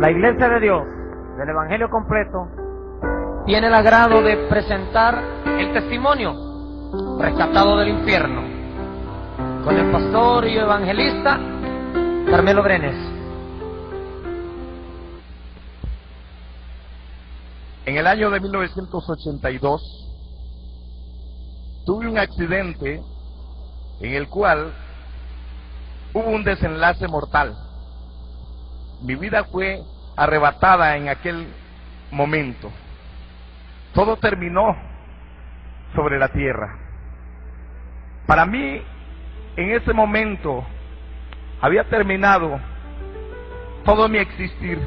La Iglesia de Dios del Evangelio completo tiene el agrado de presentar el testimonio rescatado del infierno con el pastor y evangelista Carmelo Brenes. En el año de 1982 tuve un accidente en el cual hubo un desenlace mortal. Mi vida fue arrebatada en aquel momento. Todo terminó sobre la tierra. Para mí, en ese momento, había terminado todo mi existir.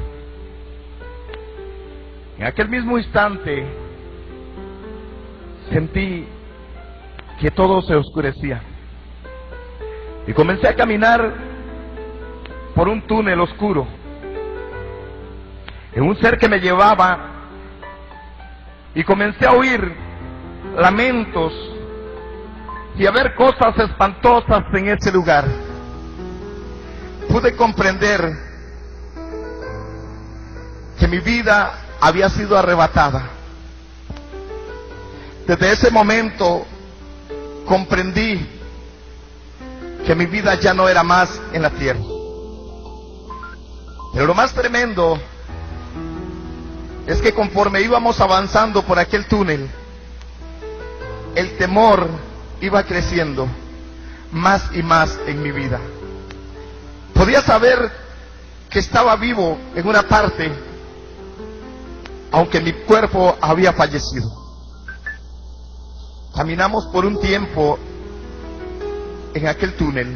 En aquel mismo instante, sentí que todo se oscurecía. Y comencé a caminar por un túnel oscuro. En un ser que me llevaba, y comencé a oír lamentos y a ver cosas espantosas en ese lugar. Pude comprender que mi vida había sido arrebatada. Desde ese momento comprendí que mi vida ya no era más en la tierra. Pero lo más tremendo es que conforme íbamos avanzando por aquel túnel, el temor iba creciendo más y más en mi vida. Podía saber que estaba vivo en una parte, aunque mi cuerpo había fallecido. Caminamos por un tiempo en aquel túnel.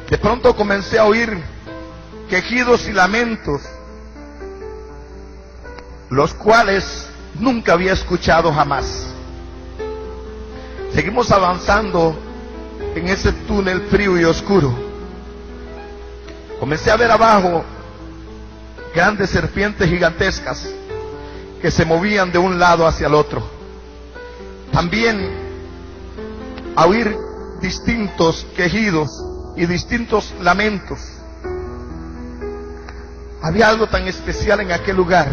De pronto comencé a oír quejidos y lamentos, los cuales nunca había escuchado jamás. Seguimos avanzando en ese túnel frío y oscuro. Comencé a ver abajo grandes serpientes gigantescas que se movían de un lado hacia el otro. También a oír distintos quejidos y distintos lamentos. Había algo tan especial en aquel lugar,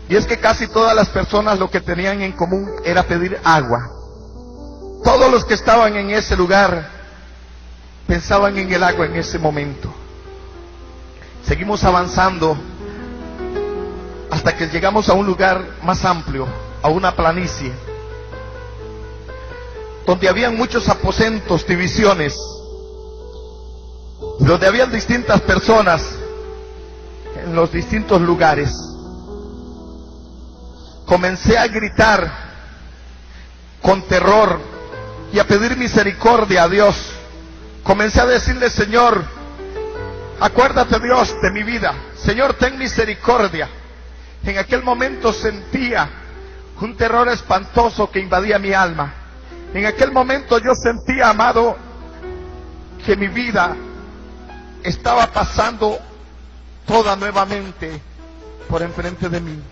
y es que casi todas las personas lo que tenían en común era pedir agua. Todos los que estaban en ese lugar pensaban en el agua en ese momento. Seguimos avanzando hasta que llegamos a un lugar más amplio, a una planicie, donde habían muchos aposentos, divisiones, donde habían distintas personas en los distintos lugares. Comencé a gritar con terror y a pedir misericordia a Dios. Comencé a decirle: Señor, acuérdate, Dios, de mi vida. Señor, ten misericordia. En aquel momento sentía un terror espantoso que invadía mi alma. En aquel momento yo sentía, amado, que mi vida estaba pasando toda nuevamente por enfrente de mí.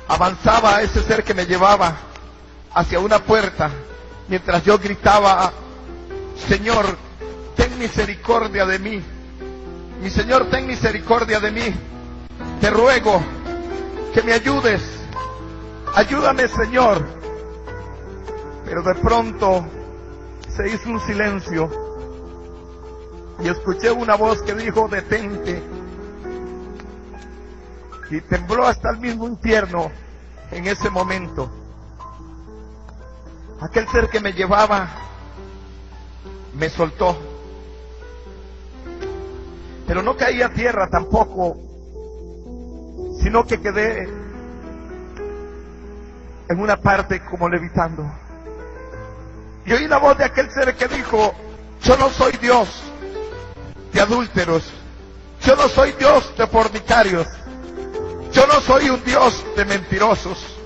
Avanzaba ese ser que me llevaba hacia una puerta, mientras yo gritaba: Señor, ten misericordia de mí. Mi Señor, ten misericordia de mí. Te ruego que me ayudes. Ayúdame, Señor. Pero de pronto se hizo un silencio y escuché una voz que dijo: detente. Y tembló hasta el mismo infierno en ese momento. Aquel ser que me llevaba me soltó, pero no caí a tierra tampoco, sino que quedé en una parte como levitando. Y oí la voz de aquel ser que dijo: yo no soy Dios de adúlteros, yo no soy Dios de fornicarios, yo no soy un Dios de mentirosos.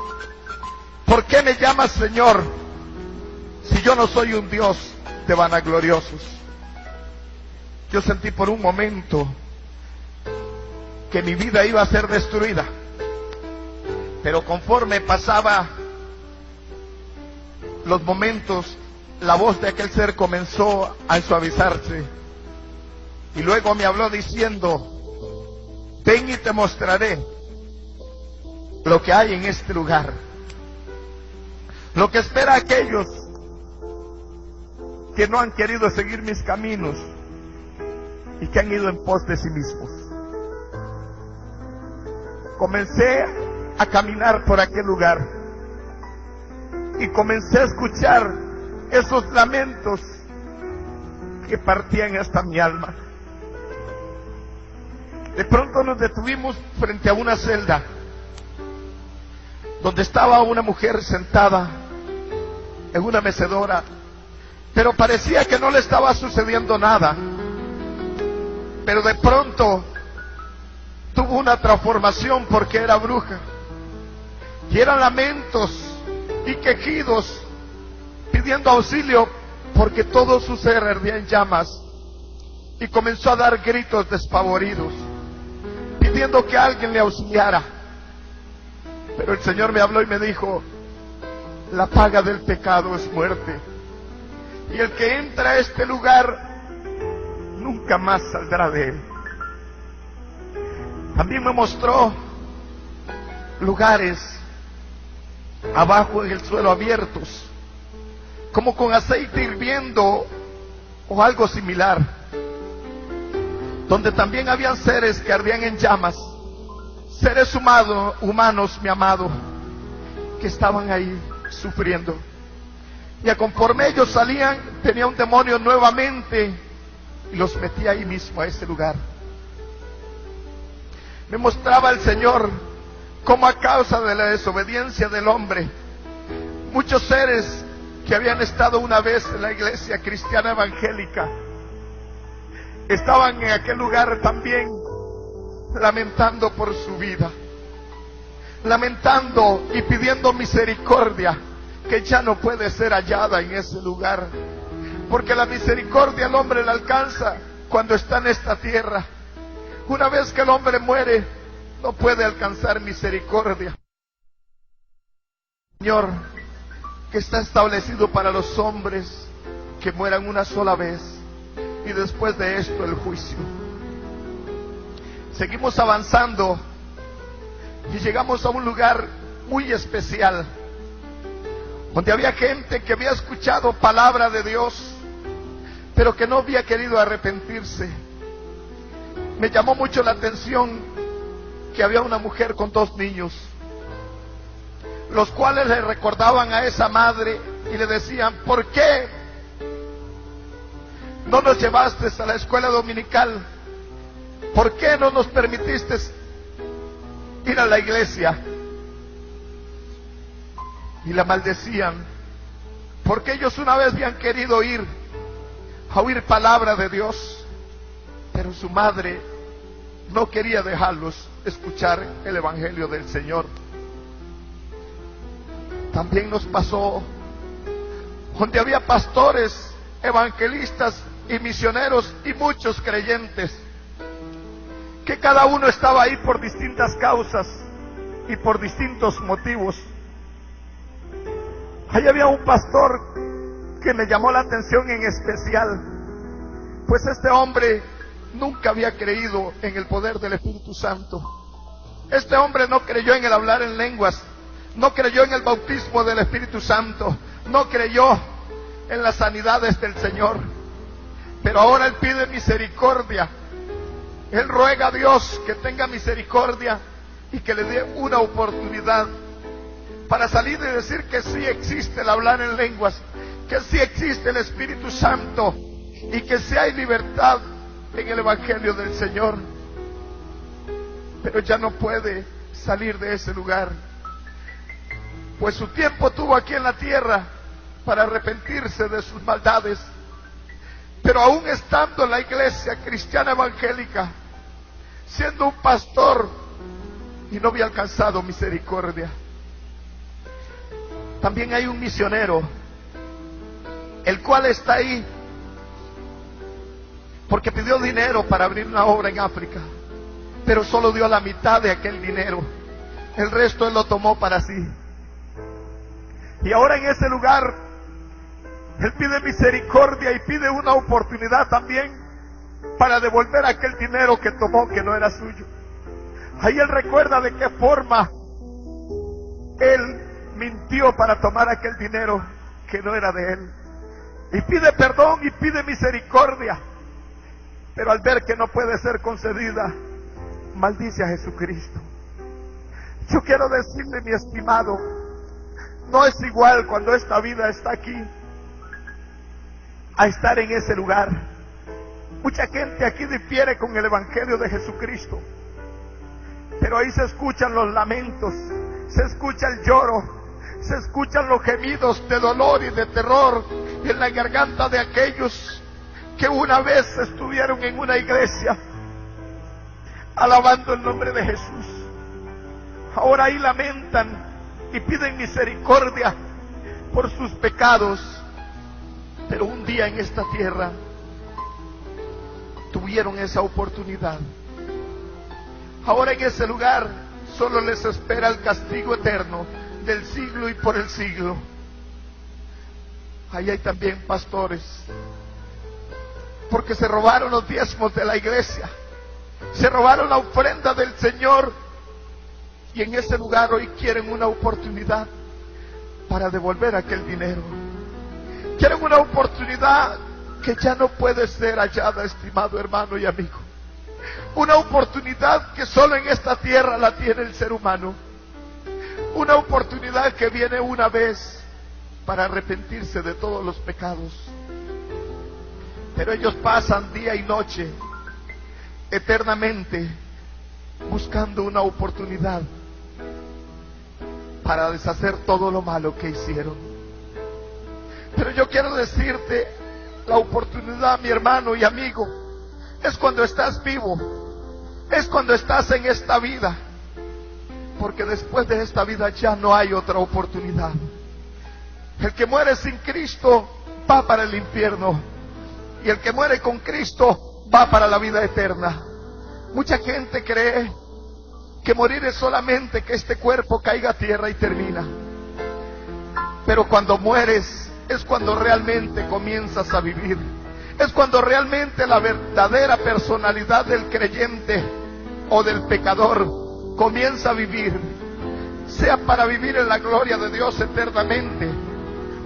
¿Por qué me llamas Señor si yo no soy un Dios de vanagloriosos? Yo sentí por un momento que mi vida iba a ser destruida, pero conforme pasaba los momentos, la voz de aquel ser comenzó a suavizarse. Y luego me habló diciendo: ven y te mostraré lo que hay en este lugar. Lo que espera a aquellos que no han querido seguir mis caminos y que han ido en pos de sí mismos. Comencé a caminar por aquel lugar y comencé a escuchar esos lamentos que partían hasta mi alma. De pronto nos detuvimos frente a una celda donde estaba una mujer sentada en una mecedora, pero parecía que no le estaba sucediendo nada. Pero de pronto tuvo una transformación porque era bruja, y eran lamentos y quejidos pidiendo auxilio porque todo su ser ardía en llamas, y comenzó a dar gritos despavoridos pidiendo que alguien le auxiliara. Pero el Señor me habló y me dijo: la paga del pecado es muerte, y el que entra a este lugar nunca más saldrá de él. También me mostró lugares abajo en el suelo abiertos, como con aceite hirviendo o algo similar, donde también habían seres que ardían en llamas, seres humanos, mi amado, que estaban ahí sufriendo. Y conforme ellos salían, tenía un demonio nuevamente y los metía ahí mismo, a ese lugar. Me mostraba el Señor cómo a causa de la desobediencia del hombre, muchos seres que habían estado una vez en la iglesia cristiana evangélica estaban en aquel lugar también lamentando por su vida, lamentando y pidiendo misericordia, que ya no puede ser hallada en ese lugar, porque la misericordia al hombre la alcanza cuando está en esta tierra. Una vez que el hombre muere, no puede alcanzar misericordia. Señor, que está establecido para los hombres que mueran una sola vez, y después de esto el juicio. Seguimos avanzando y llegamos a un lugar muy especial, donde había gente que había escuchado palabra de Dios, pero que no había querido arrepentirse. Me llamó mucho la atención que había una mujer con 2 niños, los cuales le recordaban a esa madre y le decían: ¿por qué no nos llevaste a la escuela dominical? ¿Por qué no nos permitiste ir a la iglesia? Y la maldecían, porque ellos una vez habían querido ir a oír palabra de Dios, pero su madre no quería dejarlos escuchar el evangelio del Señor. También nos pasó donde había pastores, evangelistas y misioneros y muchos creyentes, que cada uno estaba ahí por distintas causas y por distintos motivos. Ahí había un pastor que me llamó la atención en especial, pues este hombre nunca había creído en el poder del Espíritu Santo. Este hombre no creyó en el hablar en lenguas, no creyó en el bautismo del Espíritu Santo, no creyó en las sanidades del Señor. Pero ahora él pide misericordia. Él ruega a Dios que tenga misericordia y que le dé una oportunidad para salir y decir que sí existe el hablar en lenguas, que sí existe el Espíritu Santo y que sí hay libertad en el Evangelio del Señor. Pero ya no puede salir de ese lugar, pues su tiempo tuvo aquí en la tierra para arrepentirse de sus maldades. Pero aún estando en la iglesia cristiana evangélica, siendo un pastor, y no había alcanzado misericordia. También hay un misionero, el cual está ahí porque pidió dinero para abrir una obra en África, pero solo dio la mitad de aquel dinero. El resto él lo tomó para sí. Y ahora en ese lugar Él pide misericordia y pide una oportunidad también para devolver aquel dinero que tomó que no era suyo. Ahí él recuerda de qué forma él mintió para tomar aquel dinero que no era de él. Y pide perdón y pide misericordia. Pero al ver que no puede ser concedida, maldice a Jesucristo. Yo quiero decirle, mi estimado, no es igual cuando esta vida está aquí a estar en ese lugar. Mucha gente aquí difiere con el Evangelio de Jesucristo, pero ahí se escuchan los lamentos, se escucha el lloro, se escuchan los gemidos de dolor y de terror en la garganta de aquellos que una vez estuvieron en una iglesia alabando el nombre de Jesús. Ahora ahí lamentan y piden misericordia por sus pecados, pero un día en esta tierra tuvieron esa oportunidad. Ahora en ese lugar solo les espera el castigo eterno del siglo y por el siglo. Ahí hay también pastores, porque se robaron los diezmos de la iglesia, se robaron la ofrenda del Señor, y en ese lugar hoy quieren una oportunidad para devolver aquel dinero. Quieren una oportunidad que ya no puede ser hallada, estimado hermano y amigo. Una oportunidad que solo en esta tierra la tiene el ser humano. Una oportunidad que viene una vez para arrepentirse de todos los pecados. Pero ellos pasan día y noche, eternamente, buscando una oportunidad para deshacer todo lo malo que hicieron. Pero yo quiero decirte, la oportunidad, mi hermano y amigo, es cuando estás vivo, es cuando estás en esta vida, porque después de esta vida ya no hay otra oportunidad. El que muere sin Cristo va para el infierno, y el que muere con Cristo va para la vida eterna. Mucha gente cree que morir es solamente que este cuerpo caiga a tierra y termina. Pero cuando mueres es cuando realmente comienzas a vivir. Es cuando realmente la verdadera personalidad del creyente o del pecador comienza a vivir. Sea para vivir en la gloria de Dios eternamente,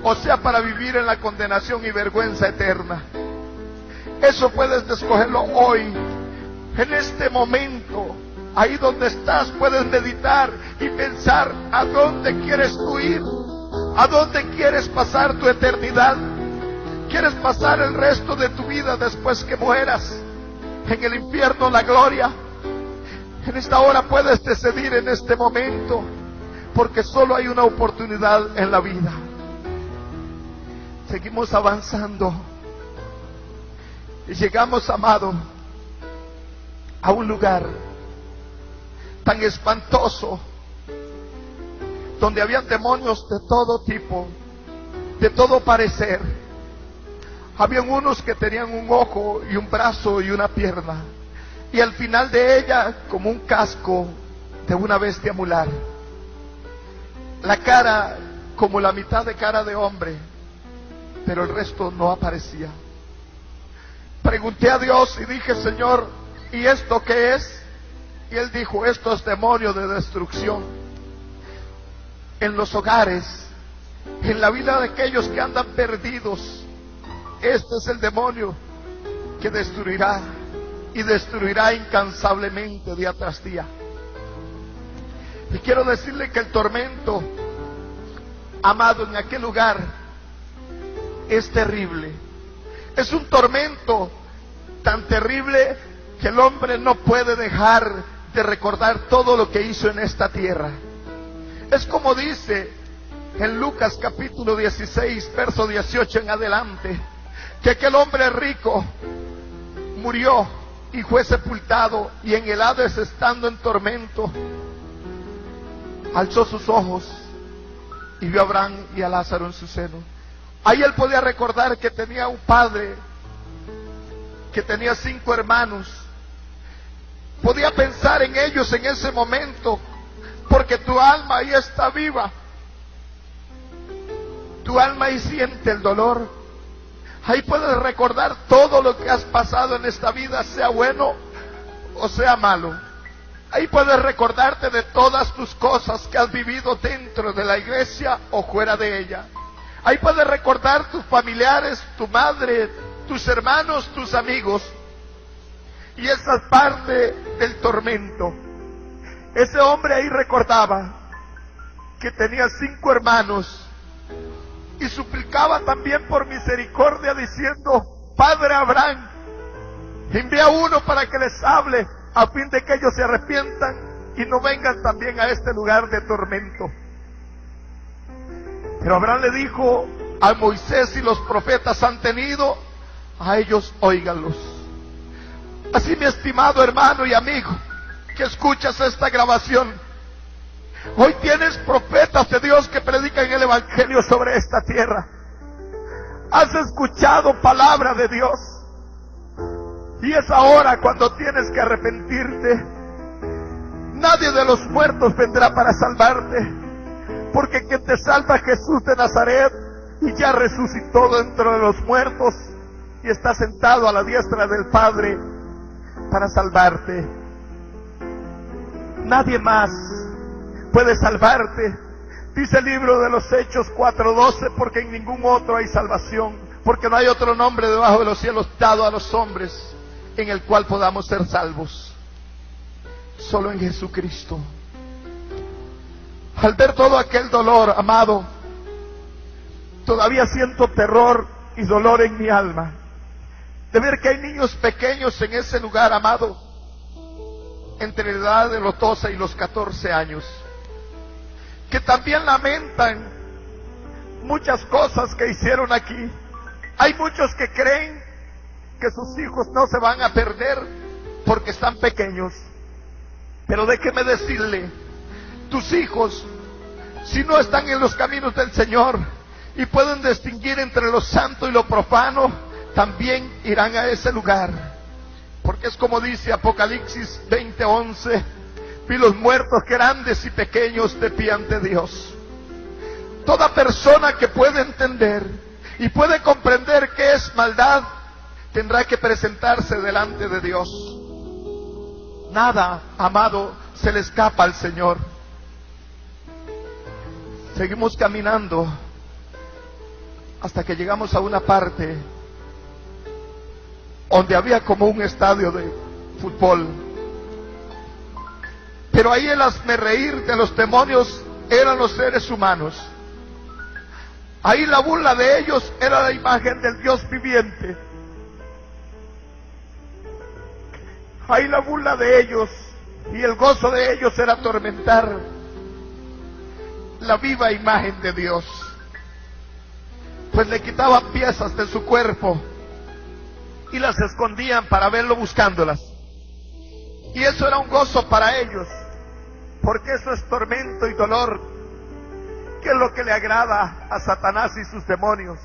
o sea para vivir en la condenación y vergüenza eterna. Eso puedes escogerlo hoy, en este momento. Ahí donde estás puedes meditar y pensar a dónde quieres tú ir, a dónde quieres pasar tu eternidad. ¿Quieres pasar el resto de tu vida después que mueras en el infierno, la gloria? En esta hora puedes decidir en este momento, porque solo hay una oportunidad en la vida. Seguimos avanzando y llegamos, amado, a un lugar tan espantoso, donde habían demonios de todo tipo, de todo parecer. Habían unos que tenían un ojo y un brazo y una pierna, y al final de ella como un casco de una bestia mular, la cara como la mitad de cara de hombre, pero el resto no aparecía. Pregunté a Dios y dije: Señor, ¿y esto qué es? Y Él dijo: esto es demonio de destrucción. En los hogares, en la vida de aquellos que andan perdidos, este es el demonio que destruirá, y destruirá incansablemente día tras día. Y quiero decirle que el tormento, amado, en aquel lugar es terrible. Es un tormento tan terrible que el hombre no puede dejar de recordar todo lo que hizo en esta tierra. Es como dice en Lucas capítulo 16, verso 18 en adelante, que aquel hombre rico murió y fue sepultado, y en el Hades, estando en tormento, alzó sus ojos y vio a Abraham y a Lázaro en su seno. Ahí él podía recordar que tenía un padre, que tenía 5 hermanos. Podía pensar en ellos en ese momento, porque tu alma ahí está viva. Tu alma ahí siente el dolor, Ahí puedes recordar todo lo que has pasado en esta vida, sea bueno o sea malo. Ahí puedes recordarte de todas tus cosas que has vivido dentro de la iglesia o fuera de ella. Ahí puedes recordar tus familiares, tu madre, tus hermanos, tus amigos. Y esa es parte del tormento. Ese hombre ahí recordaba que tenía 5 hermanos y suplicaba también por misericordia diciendo: Padre Abraham, envía uno para que les hable, a fin de que ellos se arrepientan y no vengan también a este lugar de tormento. Pero Abraham le dijo: a Moisés y los profetas han tenido, a ellos óiganlos. Así, mi estimado hermano y amigo que escuchas esta grabación, hoy tienes profetas de Dios que predican el evangelio sobre esta tierra. Has escuchado palabra de Dios, y es ahora cuando tienes que arrepentirte. Nadie de los muertos vendrá para salvarte, porque quien te salva es Jesús de Nazaret, y ya resucitó dentro de los muertos y está sentado a la diestra del Padre para salvarte. Nadie más puede salvarte. Dice el libro de los Hechos 4:12, porque en ningún otro hay salvación, porque no hay otro nombre debajo de los cielos dado a los hombres en el cual podamos ser salvos. Solo en Jesucristo. Al ver todo aquel dolor, amado, todavía siento terror y dolor en mi alma de ver que hay niños pequeños en ese lugar, amado, entre la edad de los 12 y los 14 años, que también lamentan muchas cosas que hicieron aquí. Hay muchos que creen que sus hijos no se van a perder porque están pequeños. Pero déjeme decirle, tus hijos, si no están en los caminos del Señor y pueden distinguir entre lo santo y lo profano, también irán a ese lugar. Porque es como dice Apocalipsis 20:11, vi los muertos grandes y pequeños de pie ante Dios. Toda persona que puede entender y puede comprender qué es maldad, tendrá que presentarse delante de Dios. Nada, amado, se le escapa al Señor. Seguimos caminando hasta que llegamos a una parte donde había como un estadio de fútbol. Pero ahí el hazmerreír de los demonios eran los seres humanos. Ahí la burla de ellos era la imagen del Dios viviente. Ahí la burla de ellos y el gozo de ellos era atormentar la viva imagen de Dios. Pues le quitaban piezas de su cuerpo y las escondían para verlo buscándolas. Y eso era un gozo para ellos, porque eso es tormento y dolor, que es lo que le agrada a Satanás y sus demonios.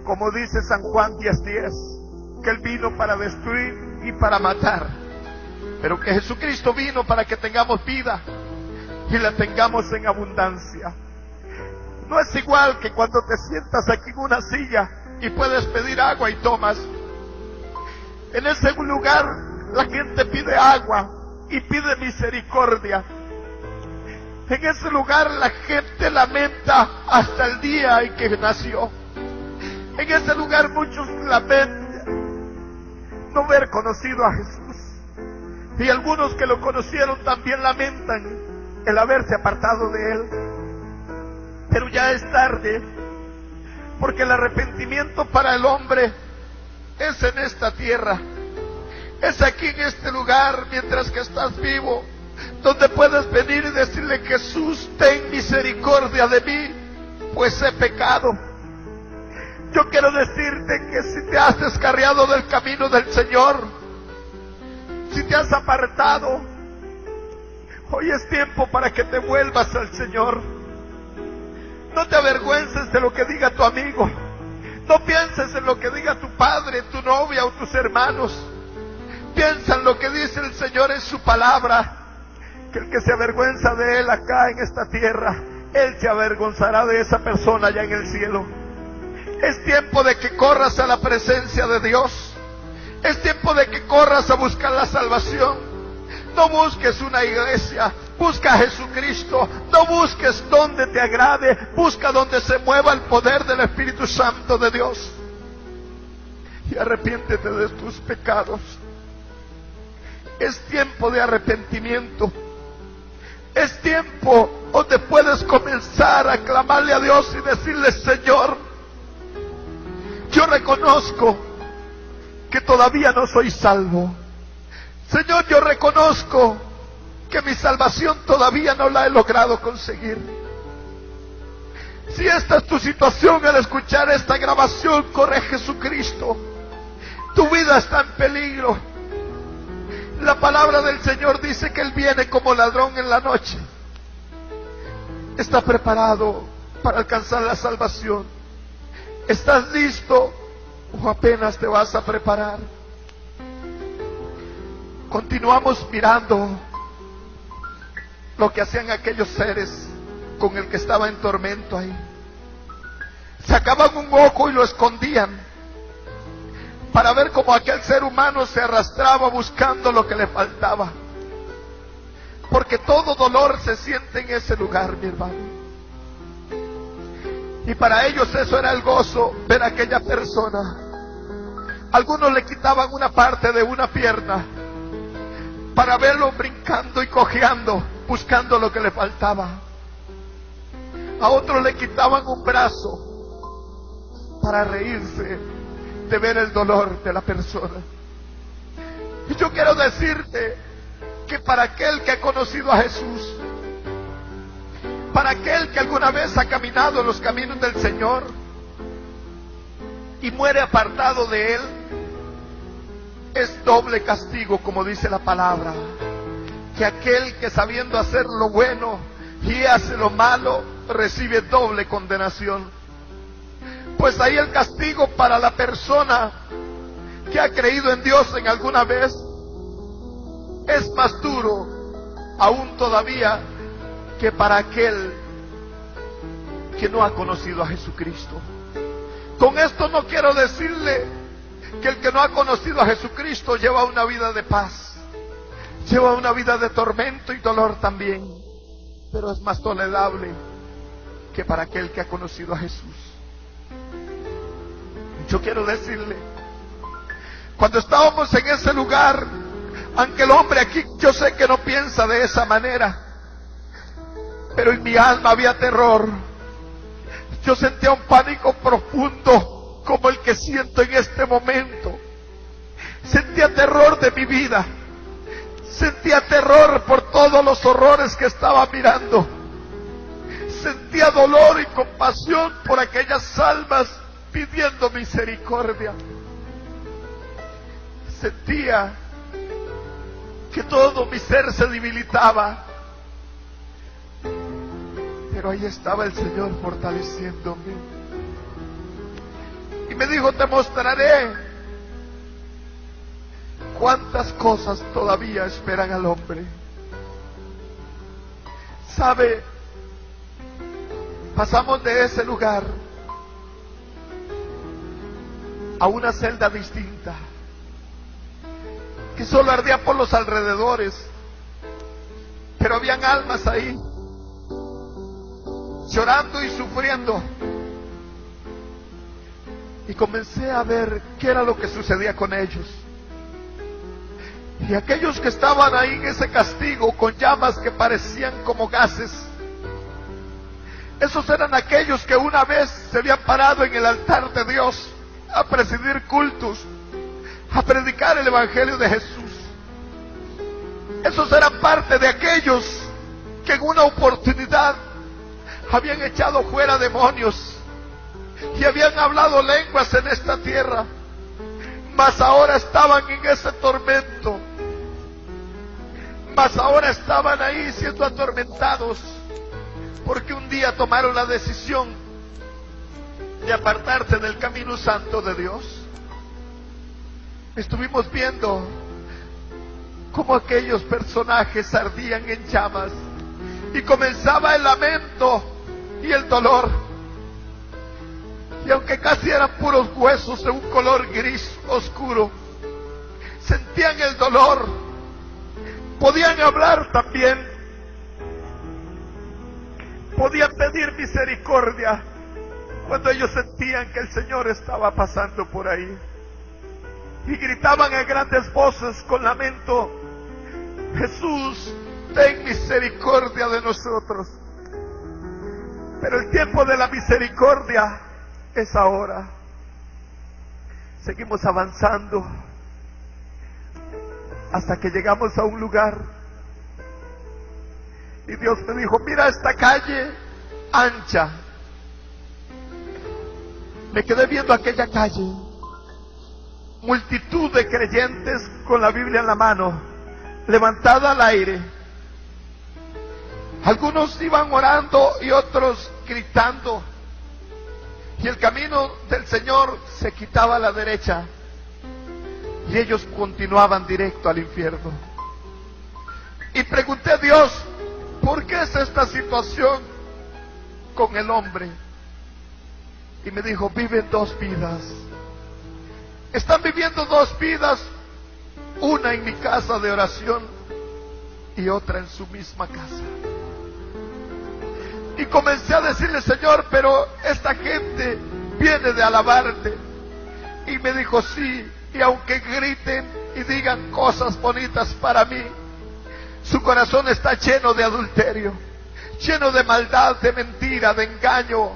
Como dice San Juan 10:10, que Él vino para destruir y para matar, pero que Jesucristo vino para que tengamos vida y la tengamos en abundancia. No es igual que cuando te sientas aquí en una silla y puedes pedir agua y tomas. En ese lugar la gente pide agua y pide misericordia. En ese lugar la gente lamenta hasta el día en que nació. En ese lugar muchos lamentan no haber conocido a Jesús. Y algunos que lo conocieron también lamentan el haberse apartado de Él. Pero ya es tarde, porque el arrepentimiento para el hombre es en esta tierra. Es aquí en este lugar, mientras que estás vivo, donde puedes venir y decirle: Jesús, ten misericordia de mí, pues he pecado. Yo quiero decirte que si te has descarriado del camino del Señor, si te has apartado, hoy es tiempo para que te vuelvas al Señor. No te avergüences de lo que diga tu amigo. No pienses en lo que diga tu padre, tu novia o tus hermanos. Piensa en lo que dice el Señor en su palabra, que el que se avergüenza de Él acá en esta tierra, Él se avergonzará de esa persona allá en el cielo. Es tiempo de que corras a la presencia de Dios. Es tiempo de que corras a buscar la salvación. No busques una iglesia, busca a Jesucristo. No busques donde te agrade, busca donde se mueva el poder del Espíritu Santo de Dios. Y arrepiéntete de tus pecados. Es tiempo de arrepentimiento. Es tiempo donde puedes comenzar a clamarle a Dios y decirle: Señor, yo reconozco que todavía no soy salvo. Señor, yo reconozco que mi salvación todavía no la he logrado conseguir. Si esta es tu situación al escuchar esta grabación, corre a Jesucristo. Tu vida está en peligro. La palabra del Señor dice que Él viene como ladrón en la noche. ¿Está preparado para alcanzar la salvación? ¿Estás listo o apenas te vas a preparar? Continuamos mirando lo que hacían aquellos seres con el que estaba en tormento ahí. Sacaban un ojo y lo escondían para ver cómo aquel ser humano se arrastraba buscando lo que le faltaba. Porque todo dolor se siente en ese lugar, mi hermano. Y para ellos eso era el gozo, ver a aquella persona. Algunos le quitaban una parte de una pierna para verlo brincando y cojeando, buscando lo que le faltaba. A otros le quitaban un brazo para reírse de ver el dolor de la persona. Y yo quiero decirte que para aquel que ha conocido a Jesús, para aquel que alguna vez ha caminado en los caminos del Señor y muere apartado de Él, es doble castigo, como dice la palabra, que aquel que sabiendo hacer lo bueno y hace lo malo, recibe doble condenación. Pues ahí el castigo para la persona que ha creído en Dios en alguna vez es más duro aún todavía que para aquel que no ha conocido a Jesucristo. Con esto no quiero decirle que el que no ha conocido a Jesucristo lleva una vida de paz, lleva una vida de tormento y dolor también, pero es más tolerable que para aquel que ha conocido a Jesús. Yo quiero decirle, cuando estábamos en ese lugar, aunque el hombre aquí yo sé que no piensa de esa manera, pero en mi alma había terror. Yo sentía un pánico profundo como el que siento en este momento. Sentía terror de mi vida. Sentía terror por todos los horrores que estaba mirando. Sentía dolor y compasión por aquellas almas pidiendo misericordia. Sentía que todo mi ser se debilitaba. Pero ahí estaba el Señor fortaleciéndome. Y me dijo: te mostraré cuántas cosas todavía esperan al hombre. ¿Sabe? Pasamos de ese lugar a una celda distinta, que solo ardía por los alrededores, pero habían almas ahí, llorando y sufriendo. Y comencé a ver qué era lo que sucedía con ellos. Y aquellos que estaban ahí en ese castigo, con llamas que parecían como gases, esos eran aquellos que una vez se habían parado en el altar de Dios a presidir cultos, a predicar el Evangelio de Jesús. Esos eran parte de aquellos que en una oportunidad habían echado fuera demonios y habían hablado lenguas en esta tierra, mas ahora estaban en ese tormento, mas ahora estaban ahí siendo atormentados, porque un día tomaron la decisión de apartarse del camino santo de Dios. Estuvimos viendo cómo aquellos personajes ardían en llamas y comenzaba el lamento y el dolor. Y aunque casi eran puros huesos de un color gris oscuro, sentían el dolor, podían hablar también, podían pedir misericordia cuando ellos sentían que el Señor estaba pasando por ahí. Y gritaban a grandes voces con lamento: Jesús, ten misericordia de nosotros. Pero el tiempo de la misericordia es ahora. Seguimos avanzando hasta que llegamos a un lugar y Dios me dijo: mira esta calle ancha. Me quedé viendo aquella calle, multitud de creyentes con la Biblia en la mano, levantada al aire. Algunos iban orando y otros gritando, y el camino del Señor se quitaba a la derecha y ellos continuaban directo al infierno. Y pregunté a Dios: ¿por qué es esta situación con el hombre? Y me dijo: viven dos vidas. Están viviendo dos vidas, una en mi casa de oración y otra en su misma casa. Y comencé a decirle: Señor, pero esta gente viene de alabarte. Y me dijo: sí, y aunque griten y digan cosas bonitas para mí, su corazón está lleno de adulterio, lleno de maldad, de mentira, de engaño,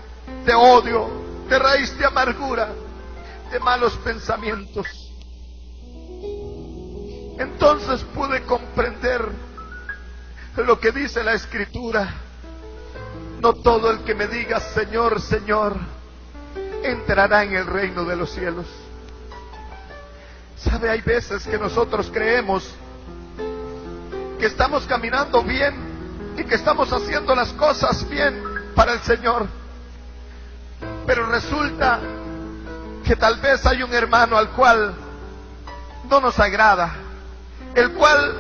de odio, de raíz de amargura, de malos pensamientos. Entonces pude comprender lo que dice la Escritura: no todo el que me diga Señor, Señor, entrará en el reino de los cielos. ¿Sabe? Hay veces que nosotros creemos que estamos caminando bien y que estamos haciendo las cosas bien para el Señor, pero resulta que tal vez hay un hermano al cual no nos agrada, el cual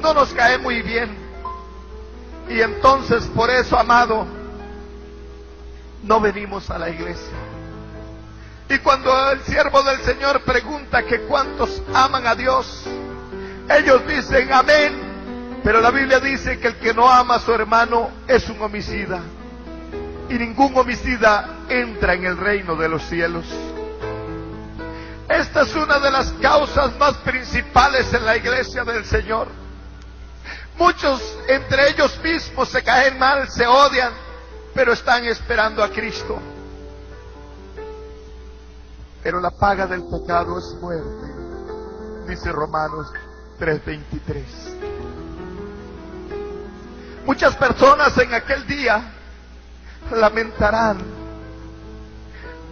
no nos cae muy bien, y entonces por eso, amado, no venimos a la iglesia. Y cuando el siervo del Señor pregunta que cuántos aman a Dios, ellos dicen amén, pero la Biblia dice que el que no ama a su hermano es un homicida, y ningún homicida entra en el reino de los cielos. Esta es una de las causas más principales en la iglesia del Señor. Muchos entre ellos mismos se caen mal, se odian, pero están esperando a Cristo. Pero la paga del pecado es muerte, dice Romanos 3:23. Muchas personas en aquel día lamentarán: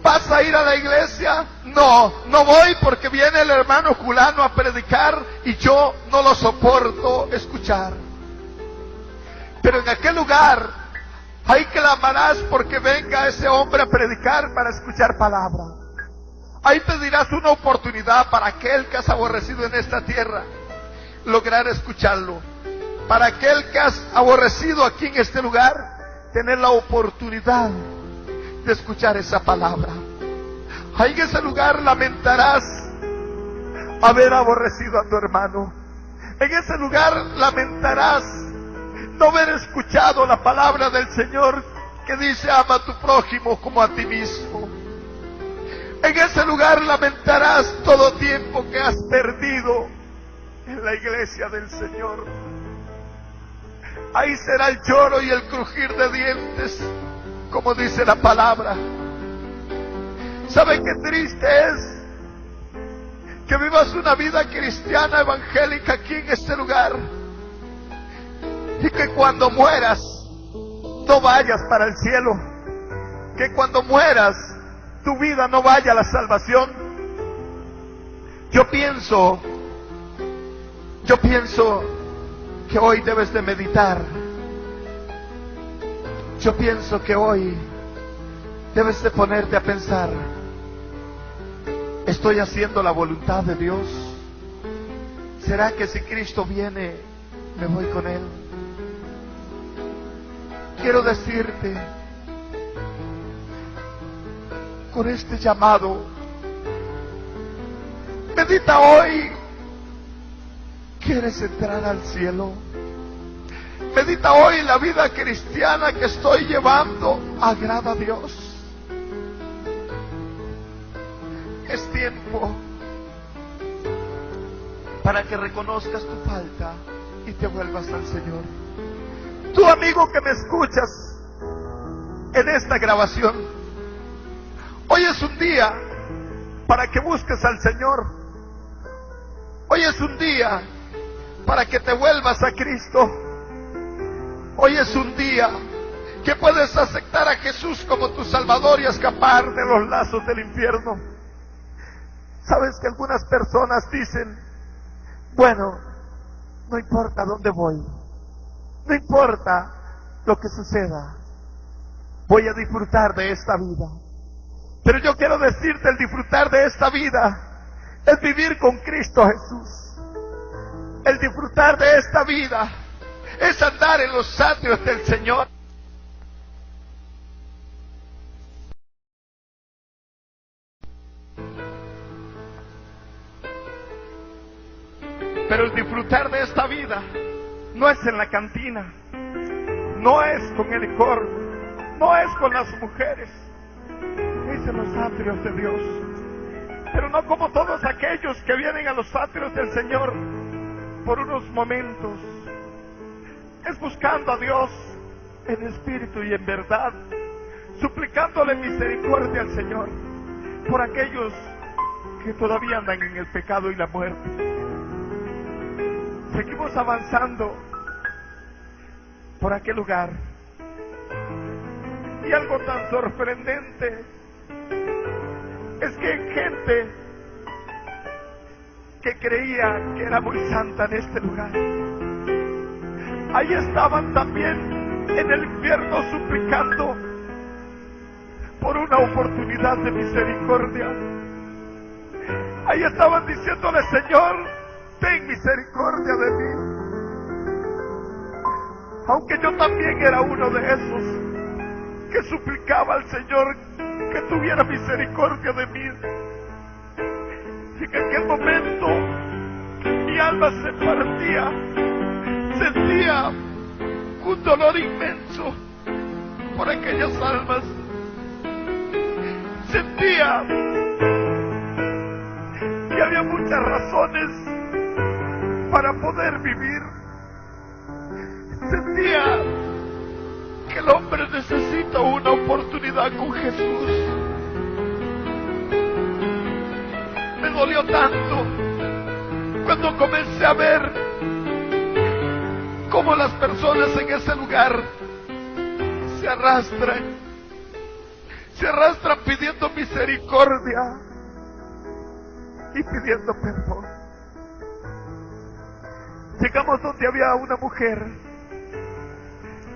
¿vas a ir a la iglesia? No, no voy porque viene el hermano fulano a predicar y yo no lo soporto escuchar. Pero en aquel lugar ahí clamarás porque venga ese hombre a predicar para escuchar palabra. Ahí pedirás una oportunidad para aquel que has aborrecido en esta tierra, lograr escucharlo. Para aquel que has aborrecido aquí en este lugar, tener la oportunidad de escuchar esa palabra. Ahí en ese lugar lamentarás haber aborrecido a tu hermano. En ese lugar lamentarás no haber escuchado la palabra del Señor que dice: ama a tu prójimo como a ti mismo. En ese lugar lamentarás todo tiempo que has perdido en la iglesia del Señor. Ahí será el lloro y el crujir de dientes, como dice la palabra. ¿Sabe qué triste es? Que vivas una vida cristiana evangélica aquí en este lugar, y que cuando mueras no vayas para el cielo, que cuando mueras tu vida no vaya a la salvación. Yo pienso que hoy debes de meditar. Yo pienso que hoy debes de ponerte a pensar: ¿estoy haciendo la voluntad de Dios? ¿Será que si Cristo viene, me voy con Él? Quiero decirte, con este llamado. Medita hoy. ¿Quieres entrar al cielo? Medita hoy, la vida cristiana que estoy llevando agrada a Dios. Es tiempo para que reconozcas tu falta y te vuelvas al Señor. Tú, amigo que me escuchas en esta grabación, hoy es un día para que busques al Señor. Hoy es un día para que te vuelvas a Cristo. Hoy es un día que puedes aceptar a Jesús como tu Salvador y escapar de los lazos del infierno. Sabes que algunas personas dicen, bueno, no importa dónde voy, no importa lo que suceda, voy a disfrutar de esta vida. Pero yo quiero decirte, el disfrutar de esta vida es vivir con Cristo Jesús. El disfrutar de esta vida es andar en los atrios del Señor. Pero el disfrutar de esta vida no es en la cantina, no es con el licor, no es con las mujeres, es en los atrios de Dios. Pero no como todos aquellos que vienen a los atrios del Señor por unos momentos. Es buscando a Dios en espíritu y en verdad, suplicándole misericordia al Señor por aquellos que todavía andan en el pecado y la muerte. Seguimos avanzando por aquel lugar, y algo tan sorprendente es que gente que creía que era muy santa en este lugar, ahí estaban también en el infierno suplicando por una oportunidad de misericordia. Ahí estaban diciéndole, Señor, ten misericordia de mí. Aunque yo también era uno de esos que suplicaba al Señor que tuviera misericordia de mí. Y en aquel momento mi alma se partía, sentía un dolor inmenso por aquellas almas. Sentía que había muchas razones para poder vivir. Sentía que el hombre necesita una oportunidad con Jesús. Me dolió tanto cuando comencé a ver cómo las personas en ese lugar se arrastran pidiendo misericordia y pidiendo perdón. Llegamos donde había una mujer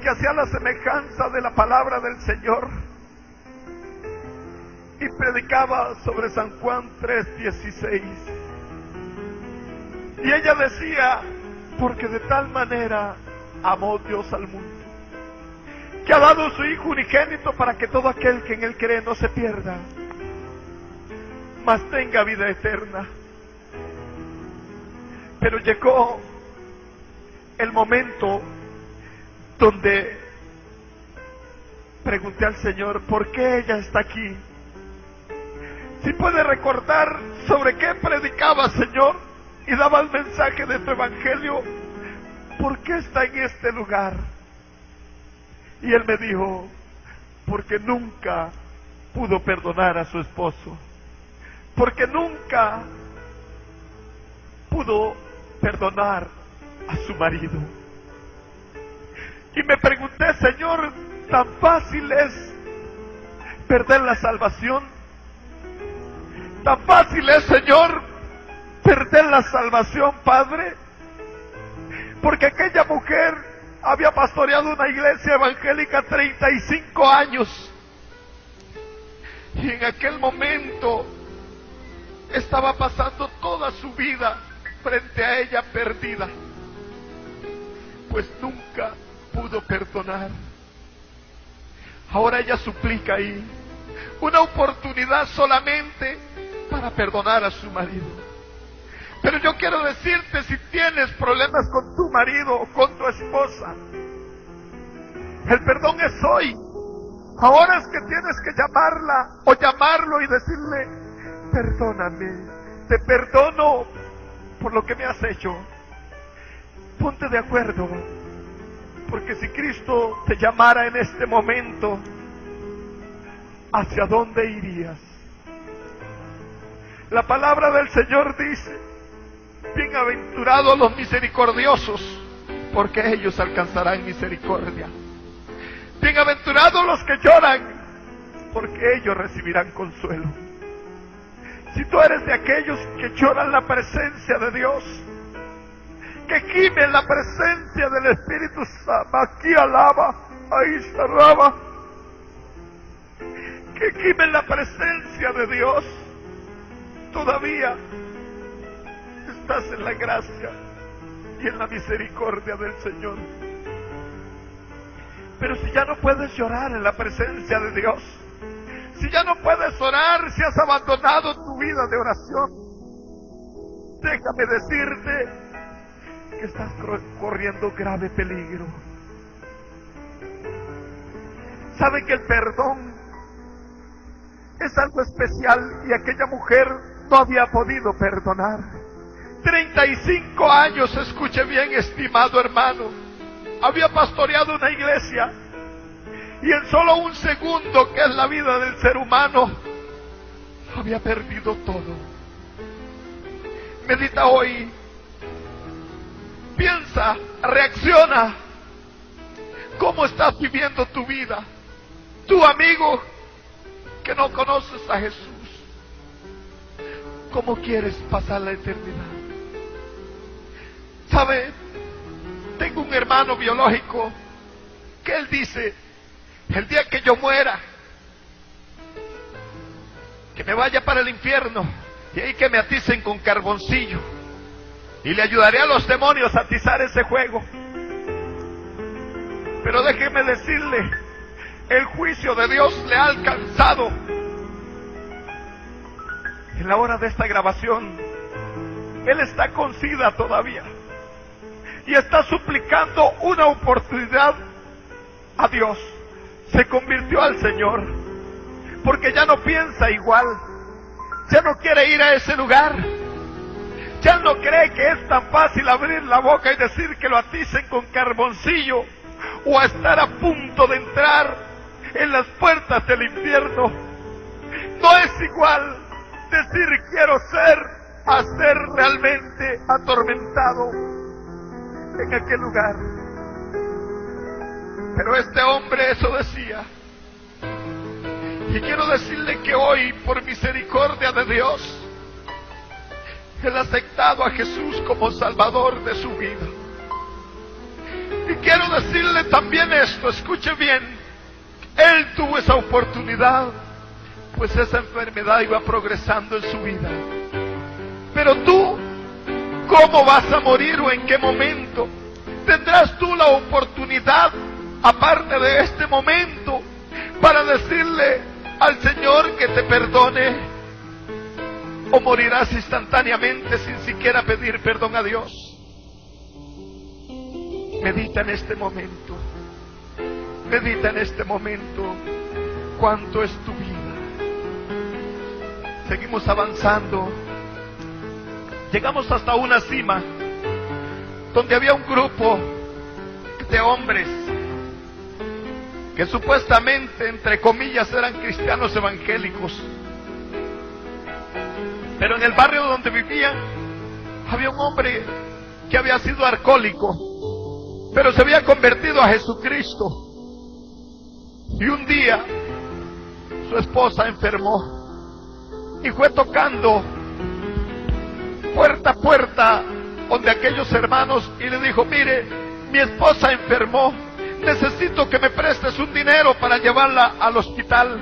que hacía la semejanza de la palabra del Señor y predicaba sobre San Juan 3:16. Y ella decía, porque de tal manera amó Dios al mundo, que ha dado a su Hijo unigénito para que todo aquel que en Él cree no se pierda, mas tenga vida eterna. Pero llegó el momento donde pregunté al Señor, ¿por qué ella está aquí? Si puede recordar sobre qué predicaba, Señor, y daba el mensaje de tu evangelio, ¿por qué está en este lugar? Y él me dijo, porque nunca pudo perdonar a su esposo, porque nunca pudo perdonar a su marido. Y me pregunté, Señor, ¿tan fácil es perder la salvación? ¿Tan fácil es, Señor, perder la salvación, Padre? Porque aquella mujer había pastoreado una iglesia evangélica 35 años. Y en aquel momento estaba pasando toda su vida frente a ella perdida, pues nunca pudo perdonar. Ahora ella suplica ahí, una oportunidad solamente para perdonar a su marido. Pero yo quiero decirte, si tienes problemas con tu marido o con tu esposa, el perdón es hoy. Ahora es que tienes que llamarla o llamarlo y decirle: perdóname, te perdono por lo que me has hecho. Ponte de acuerdo, porque si Cristo te llamara en este momento, ¿hacia dónde irías? La palabra del Señor dice: bienaventurados los misericordiosos, porque ellos alcanzarán misericordia. Bienaventurados los que lloran, porque ellos recibirán consuelo. Si tú eres de aquellos que lloran la presencia de Dios, que gimen la presencia del Espíritu Santo, aquí alaba, ahí cerraba, que gimen la presencia de Dios, todavía estás en la gracia y en la misericordia del Señor. Pero si ya no puedes llorar en la presencia de Dios, si ya no puedes orar, si has abandonado tu vida de oración, déjame decirte que estás corriendo grave peligro. ¿Sabe que el perdón es algo especial y aquella mujer no había podido perdonar? 35 años, escuche bien, estimado hermano, había pastoreado una iglesia y en solo un segundo, que es la vida del ser humano, había perdido todo. Medita hoy, piensa, reacciona. ¿Cómo estás viviendo tu vida? Tu amigo que no conoces a Jesús, ¿cómo quieres pasar la eternidad? ¿Sabe? Tengo un hermano biológico que él dice: el día que yo muera, que me vaya para el infierno y ahí que me aticen con carboncillo, y le ayudaré a los demonios a atizar ese juego. Pero déjeme decirle, el juicio de Dios le ha alcanzado. En la hora de esta grabación, él está con SIDA todavía y está suplicando una oportunidad a Dios. Se convirtió al Señor porque ya no piensa igual, ya no quiere ir a ese lugar, ya no cree que es tan fácil abrir la boca y decir que lo aticen con carboncillo, o a estar a punto de entrar en las puertas del infierno. No es igual decir quiero ser a ser realmente atormentado en aquel lugar. Pero este hombre eso decía. Y quiero decirle que hoy, por misericordia de Dios, él ha aceptado a Jesús como Salvador de su vida. Y quiero decirle también esto, escuche bien, él tuvo esa oportunidad, pues esa enfermedad iba progresando en su vida. Pero tú, ¿cómo vas a morir o en qué momento? ¿Tendrás tú la oportunidad, aparte de este momento, para decirle al Señor que te perdone? ¿O morirás instantáneamente sin siquiera pedir perdón a Dios? Medita en este momento. Medita en este momento cuánto es tu vida. Seguimos avanzando. Llegamos hasta una cima donde había un grupo de hombres que supuestamente, entre comillas, eran cristianos evangélicos. Pero en el barrio donde vivían había un hombre que había sido alcohólico, pero se había convertido a Jesucristo. Y un día su esposa enfermó y fue tocando puerta a puerta donde aquellos hermanos y le dijo: mire, mi esposa enfermó, necesito que me prestes un dinero para llevarla al hospital.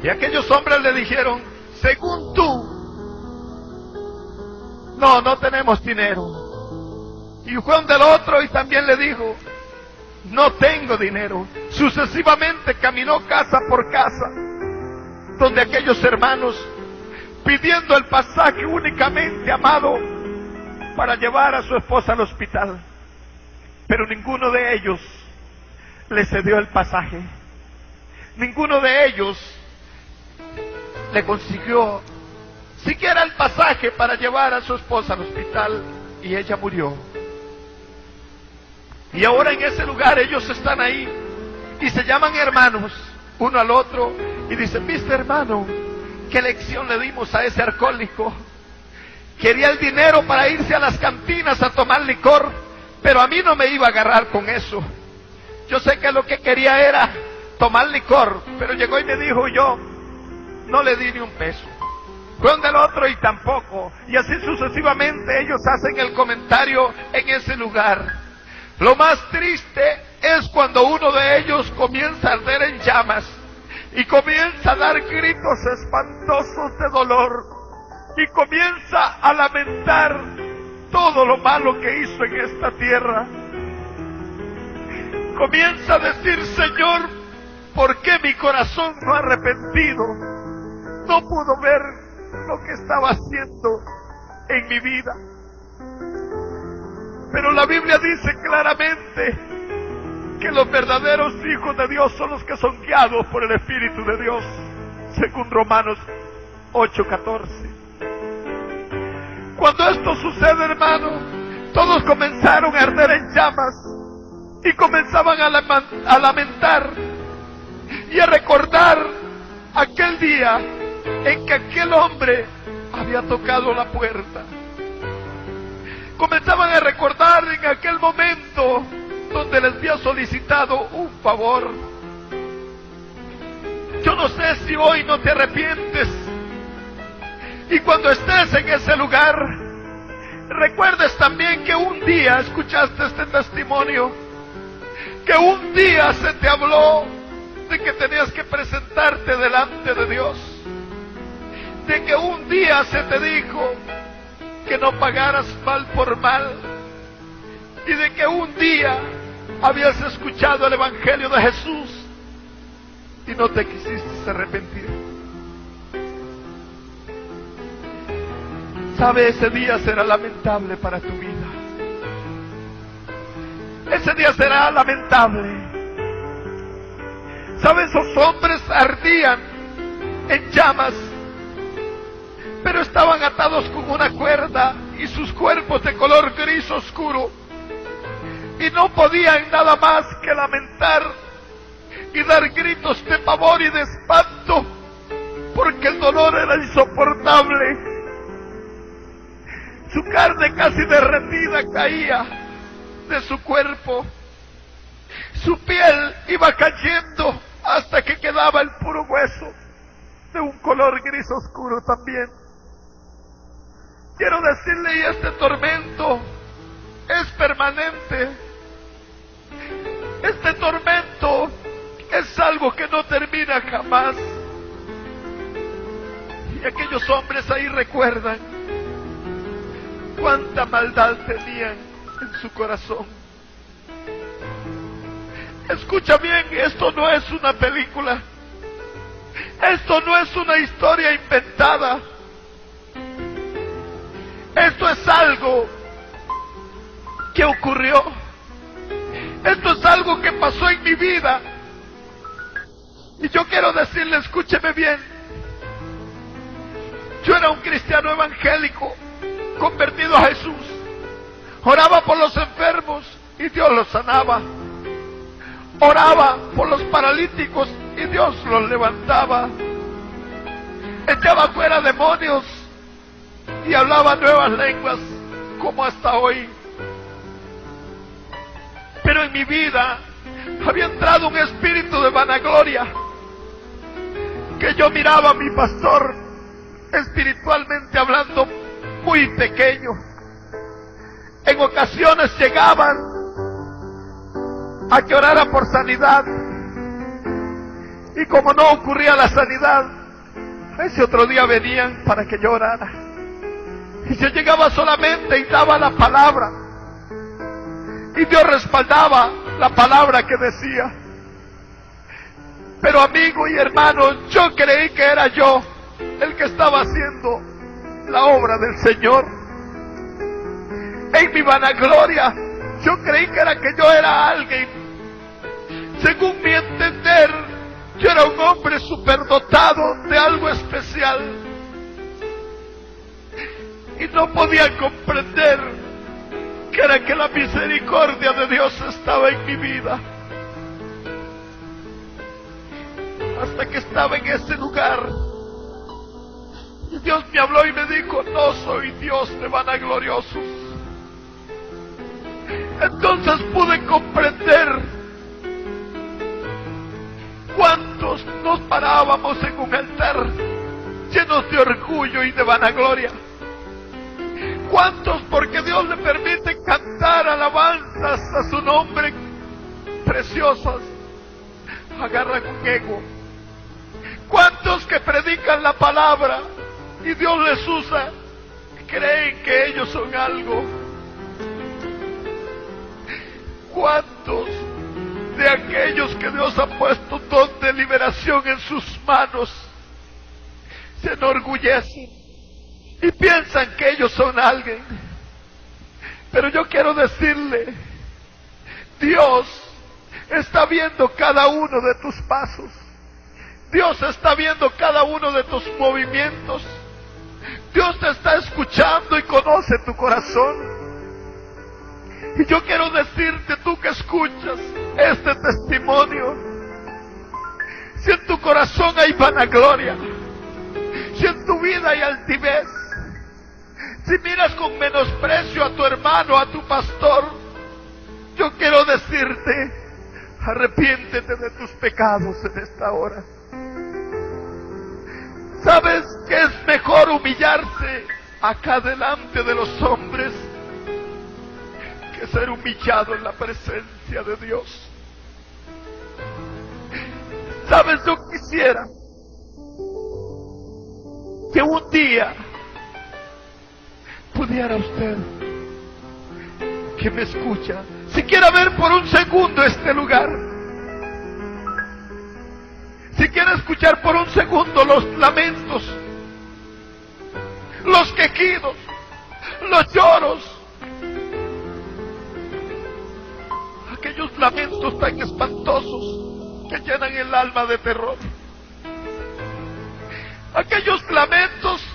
Y aquellos hombres le dijeron: según tú, no tenemos dinero. Y fue donde el otro y también le dijo: no tengo dinero. Sucesivamente caminó casa por casa, donde aquellos hermanos, pidiendo el pasaje únicamente, amado, para llevar a su esposa al hospital. Pero ninguno de ellos le cedió el pasaje. Ninguno de ellos le consiguió siquiera el pasaje para llevar a su esposa al hospital, y ella murió. Y ahora en ese lugar ellos están ahí y se llaman hermanos uno al otro y dicen: ¿viste, hermano, qué lección le dimos a ese alcohólico? Quería el dinero para irse a las cantinas a tomar licor, pero a mí no me iba a agarrar con eso. Yo sé que lo que quería era tomar licor, pero llegó y me dijo, yo no le di ni un peso. Fue donde el otro y tampoco. Y así sucesivamente ellos hacen el comentario en ese lugar. Lo más triste es cuando uno de ellos comienza a arder en llamas y comienza a dar gritos espantosos de dolor y comienza a lamentar todo lo malo que hizo en esta tierra. Comienza a decir: Señor, ¿por qué mi corazón no ha arrepentido? No pudo ver lo que estaba haciendo en mi vida. Pero la Biblia dice claramente que los verdaderos hijos de Dios son los que son guiados por el Espíritu de Dios, según Romanos 8:14. Cuando esto sucede, hermano, todos comenzaron a arder en llamas y comenzaban a lamentar y a recordar aquel día en que aquel hombre había tocado la puerta. Comenzaban a recordar en aquel momento donde les había solicitado un favor. Yo no sé si hoy no te arrepientes y cuando estés en ese lugar recuerdes también que un día escuchaste este testimonio, que un día se te habló de que tenías que presentarte delante de Dios, de que un día se te dijo que no pagaras mal por mal, y de que un día habías escuchado el Evangelio de Jesús y no te quisiste arrepentir. Sabe, ese día será lamentable para tu vida. Ese día será lamentable. Sabe, esos hombres ardían en llamas, pero estaban atados con una cuerda y sus cuerpos de color gris oscuro, y no podían nada más que lamentar y dar gritos de pavor y de espanto, porque el dolor era insoportable. Su carne casi derretida caía de su cuerpo, su piel iba cayendo hasta que quedaba el puro hueso, de un color gris oscuro también. Quiero decirle, y este tormento es permanente. Este tormento es algo que no termina jamás. Y aquellos hombres ahí recuerdan cuánta maldad tenían en su corazón. Escucha bien, esto no es una película. Esto no es una historia inventada. Esto es algo que ocurrió. Esto es algo que pasó en mi vida. Y yo quiero decirle, escúcheme bien. Yo era un cristiano evangélico, convertido a Jesús. Oraba por los enfermos y Dios los sanaba. Oraba por los paralíticos y Dios los levantaba. Echaba fuera demonios y hablaba nuevas lenguas, como hasta hoy. Pero en mi vida había entrado un espíritu de vanagloria, que yo miraba a mi pastor, espiritualmente hablando, muy pequeño. En ocasiones llegaban a que orara por sanidad, y como no ocurría la sanidad, ese otro día venían para que yo orara. Y yo llegaba solamente y daba la palabra, y Dios respaldaba la palabra que decía. Pero amigo y hermano, yo creí que era yo el que estaba haciendo la obra del Señor. En mi vanagloria, yo creí que yo era alguien. Según mi entender, yo era un hombre superdotado de algo especial. Y no podía comprender que era que la misericordia de Dios estaba en mi vida. Hasta que estaba en ese lugar, y Dios me habló y me dijo: no soy Dios de vanagloriosos. Entonces pude comprender cuántos nos parábamos en un altar llenos de orgullo y de vanagloria. Cuántos, porque Dios le permite cantar alabanzas a su nombre preciosas, agarran un ego. Cuántos que predican la palabra y Dios les usa, creen que ellos son algo. ¿Cuántos de aquellos que Dios ha puesto don de liberación en sus manos se enorgullecen y piensan que ellos son alguien? Pero yo quiero decirle, Dios está viendo cada uno de tus pasos. Dios está viendo cada uno de tus movimientos. Dios te está escuchando y conoce tu corazón. Y yo quiero decirte, tú que escuchas este testimonio, si en tu corazón hay vanagloria, si en tu vida hay altivez, si miras con menosprecio a tu hermano, a tu pastor, yo quiero decirte, arrepiéntete de tus pecados en esta hora. ¿Sabes que es mejor humillarse acá delante de los hombres que ser humillado en la presencia de Dios? ¿Sabes? Yo quisiera que un día pudiera usted, que me escucha, siquiera ver por un segundo este lugar, si quiere escuchar por un segundo los lamentos, los quejidos, los lloros, aquellos lamentos tan espantosos que llenan el alma de terror, aquellos lamentos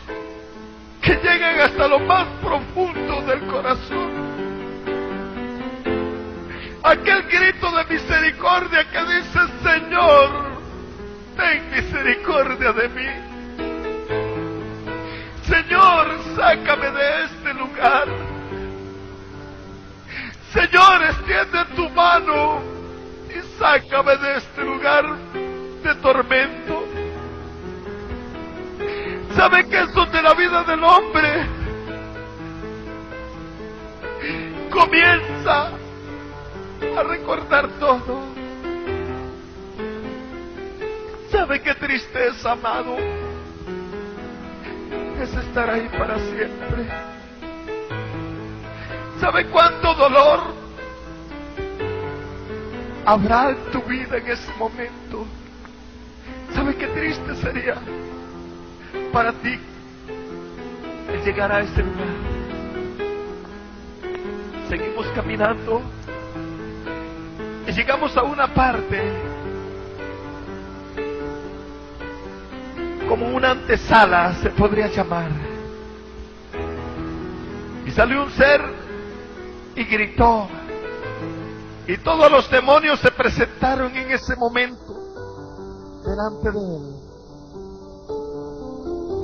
que llegan hasta lo más profundo del corazón, aquel grito de misericordia que dice: Señor, ten misericordia de mí. Señor, sácame de este lugar. Señor, extiende tu mano y sácame de este lugar de tormento. ¿Sabe qué es donde la vida del hombre comienza a recordar todo? ¿Sabe qué tristeza, amado? Es estar ahí para siempre. ¿Sabe cuánto dolor habrá en tu vida en ese momento? ¿Sabe qué triste sería para ti el llegar a ese lugar? Seguimos caminando y llegamos a una parte, como una antesala se podría llamar, y salió un ser y gritó, y todos los demonios se presentaron en ese momento delante de él,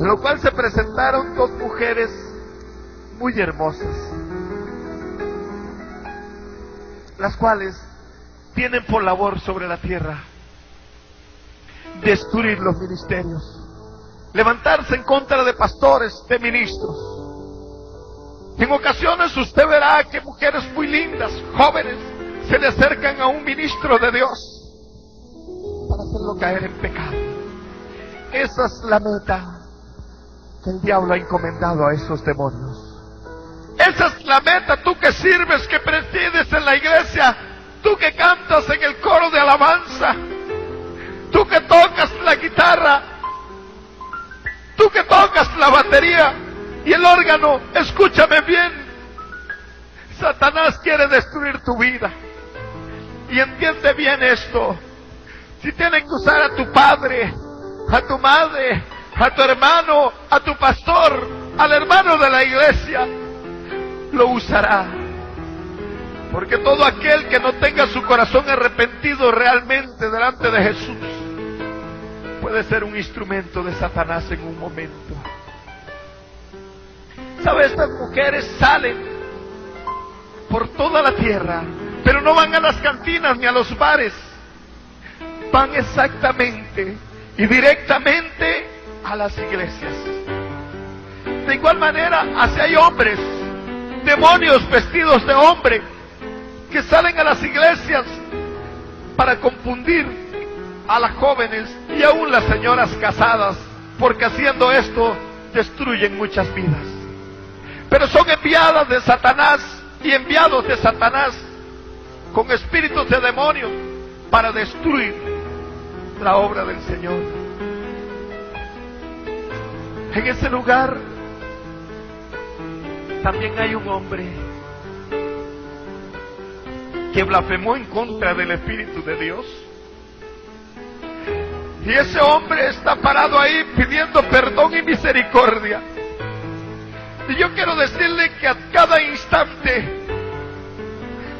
de lo cual se presentaron dos mujeres muy hermosas, las cuales tienen por labor sobre la tierra destruir los ministerios, levantarse en contra de pastores, de ministros. En ocasiones usted verá que mujeres muy lindas, jóvenes, se le acercan a un ministro de Dios para hacerlo caer en pecado. Esa es la meta que el diablo ha encomendado a esos demonios. Esa es la meta, tú que sirves, que presides en la iglesia, tú que cantas en el coro de alabanza, tú que tocas la guitarra, tú que tocas la batería y el órgano, escúchame bien. Satanás quiere destruir tu vida. Y entiende bien esto. Si tienen que usar a tu padre, a tu madre, a tu hermano, a tu pastor, al hermano de la iglesia, lo usará. Porque todo aquel que no tenga su corazón arrepentido realmente delante de Jesús puede ser un instrumento de Satanás en un momento. ¿Sabe? Estas mujeres salen por toda la tierra, pero no van a las cantinas ni a los bares. Van exactamente y directamente a las iglesias. De igual manera, así hay hombres, demonios vestidos de hombre, que salen a las iglesias para confundir a las jóvenes y aún las señoras casadas, porque haciendo esto destruyen muchas vidas. Pero son enviadas de Satanás y enviados de Satanás con espíritus de demonios para destruir la obra del Señor. En ese lugar también hay un hombre que blasfemó en contra del Espíritu de Dios. Y ese hombre está parado ahí pidiendo perdón y misericordia. Y yo quiero decirle que a cada instante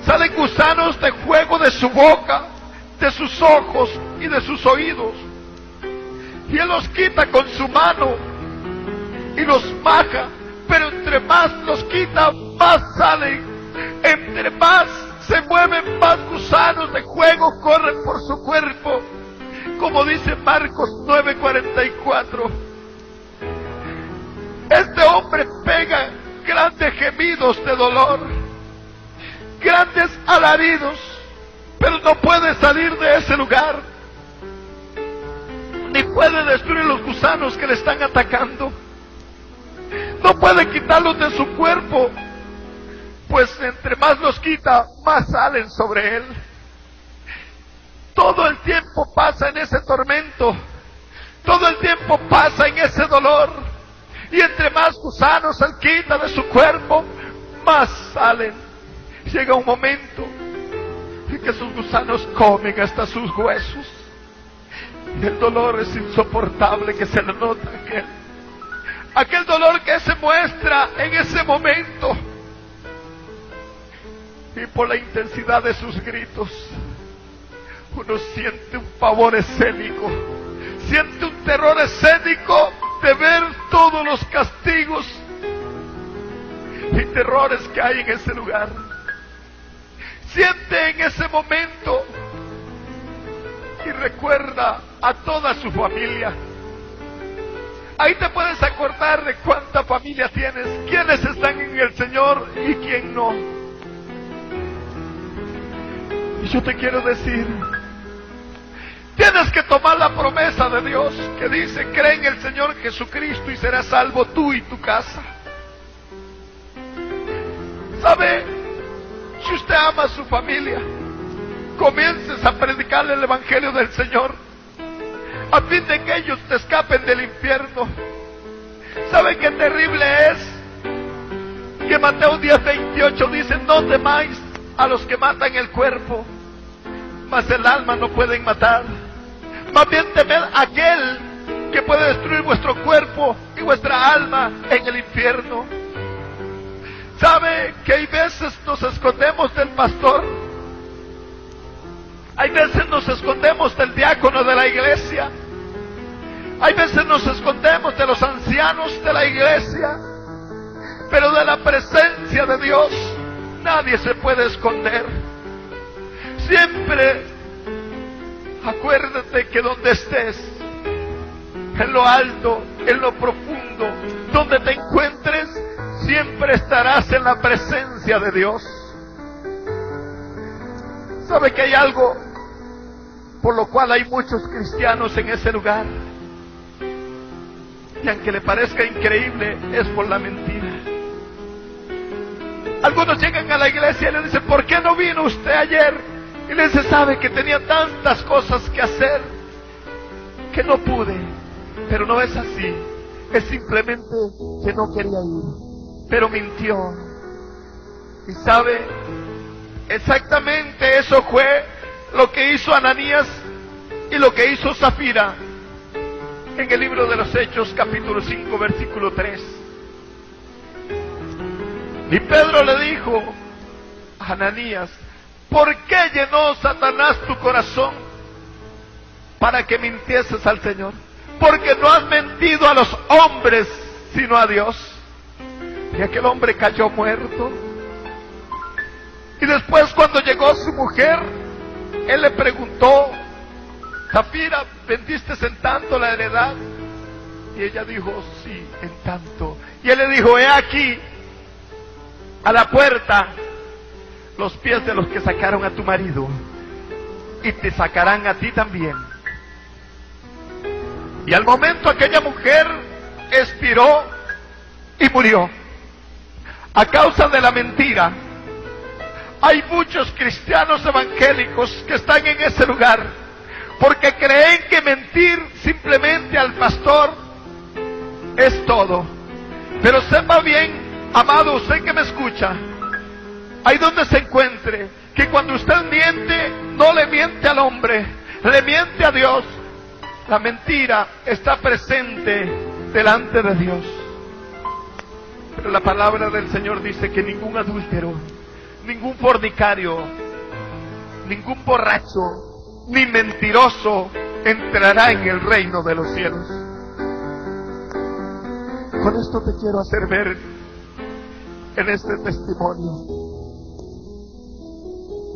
salen gusanos de fuego de su boca, de sus ojos y de sus oídos. Y él los quita con su mano y los maja. Pero entre más los quita, más salen. Entre más se mueven, más gusanos de fuego corren por su cuerpo. Como dice Marcos 9:44. Este hombre pega grandes gemidos de dolor, grandes alaridos, pero no puede salir de ese lugar, ni puede destruir los gusanos que le están atacando. No puede quitarlos de su cuerpo, pues entre más los quita, más salen sobre él. Todo el tiempo pasa en ese tormento, todo el tiempo pasa en ese dolor, y entre más gusanos él quita de su cuerpo, más salen. Llega un momento en que sus gusanos comen hasta sus huesos, y el dolor es insoportable que se le nota en él. Aquel dolor que se muestra en ese momento, y por la intensidad de sus gritos, uno siente un pavor escénico, siente un terror escénico de ver todos los castigos y terrores que hay en ese lugar. Siente en ese momento y recuerda a toda su familia. Ahí te puedes acordar de cuánta familia tienes, quiénes están en el Señor y quién no. Y yo te quiero decir, tienes que tomar la promesa de Dios que dice: cree en el Señor Jesucristo y serás salvo tú y tu casa. ¿Sabe? Si usted ama a su familia, comiences a predicarle el Evangelio del Señor, a fin de que ellos te escapen del infierno. ¿Sabe qué terrible es? Que Mateo 10:28 dice: no temáis a los que matan el cuerpo, mas el alma no pueden matar. Más bien temed a aquel que puede destruir vuestro cuerpo y vuestra alma en el infierno. ¿Sabe que hay veces nos escondemos del pastor? Hay veces nos escondemos del diácono de la iglesia. Hay veces nos escondemos de los ancianos de la iglesia. Pero de la presencia de Dios nadie se puede esconder. Siempre acuérdate que donde estés, en lo alto, en lo profundo, donde te encuentres, siempre estarás en la presencia de Dios. ¿Sabe que hay algo por lo cual hay muchos cristianos en ese lugar? Y aunque le parezca increíble, es por la mentira. Algunos llegan a la iglesia y le dicen: ¿por qué no vino usted ayer? Y le dice: sabe que tenía tantas cosas que hacer, que no pude, pero no es así. Es simplemente que no quería ir, pero mintió. Y sabe, exactamente eso fue lo que hizo Ananías y lo que hizo Zafira en el libro de los Hechos, capítulo 5, versículo 3. Y Pedro le dijo a Ananías: ¿por qué llenó Satanás tu corazón para que mintieses al Señor? Porque no has mentido a los hombres, sino a Dios. Y aquel hombre cayó muerto. Y después, cuando llegó su mujer, él le preguntó: Zafira, ¿vendiste en tanto la heredad? Y ella dijo: sí, en tanto. Y él le dijo: he aquí a la puerta los pies de los que sacaron a tu marido, y te sacarán a ti también. Y al momento aquella mujer expiró y murió a causa de la mentira. Hay muchos cristianos evangélicos que están en ese lugar porque creen que mentir simplemente al pastor es todo. Pero sepa bien, amado, usted que me escucha, ahí donde se encuentre, que cuando usted miente, no le miente al hombre, le miente a Dios. La mentira está presente delante de Dios. Pero la palabra del Señor dice que ningún adúltero, ningún fornicario, ningún borracho, ni mentiroso entrará en el reino de los cielos. Con esto te quiero hacer ver en este testimonio,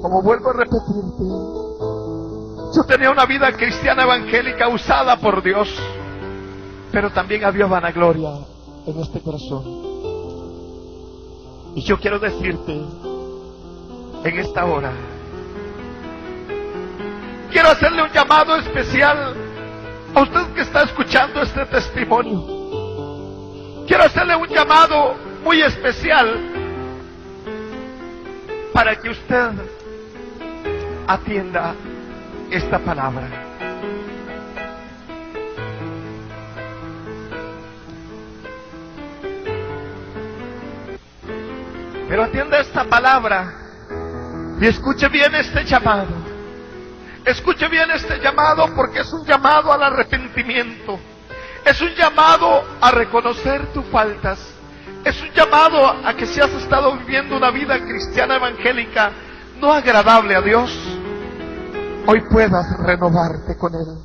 como vuelvo a repetirte, yo tenía una vida cristiana evangélica usada por Dios, pero también había vanagloria en este corazón. Y yo quiero decirte en esta hora, quiero hacerle un llamado especial a usted que está escuchando este testimonio. Quiero hacerle un llamado muy especial para que usted atienda esta palabra. Pero atienda esta palabra y escuche bien este llamado. Escuche bien este llamado, porque es un llamado al arrepentimiento. Es un llamado a reconocer tus faltas. Es un llamado a que si has estado viviendo una vida cristiana evangélica no agradable a Dios, hoy puedas renovarte con Él.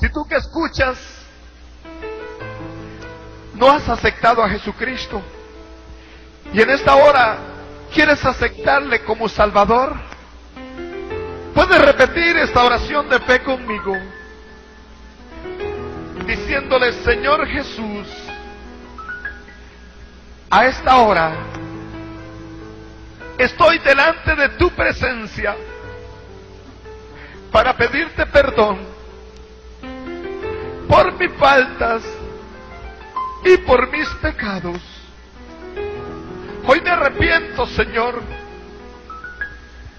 Si tú que escuchas no has aceptado a Jesucristo y en esta hora quieres aceptarle como Salvador, puedes repetir esta oración de fe conmigo, diciéndole: Señor Jesús, a esta hora estoy delante de tu presencia para pedirte perdón por mis faltas y por mis pecados. Hoy me arrepiento, Señor,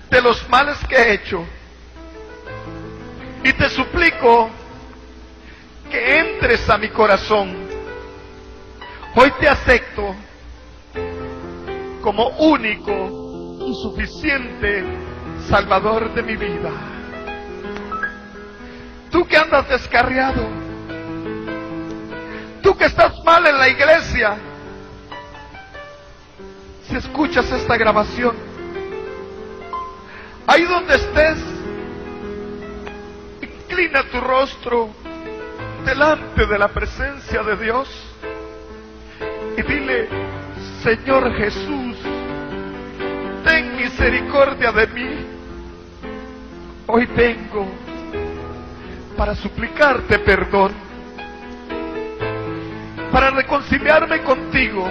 de los males que he hecho, y te suplico que entres a mi corazón. Hoy te acepto como único y suficiente Salvador de mi vida. Tú que andas descarriado, tú que estás mal en la iglesia, si escuchas esta grabación, ahí donde estés, inclina tu rostro delante de la presencia de Dios y dile: Señor Jesús, ten misericordia de mí. Hoy vengo para suplicarte perdón, para reconciliarme contigo.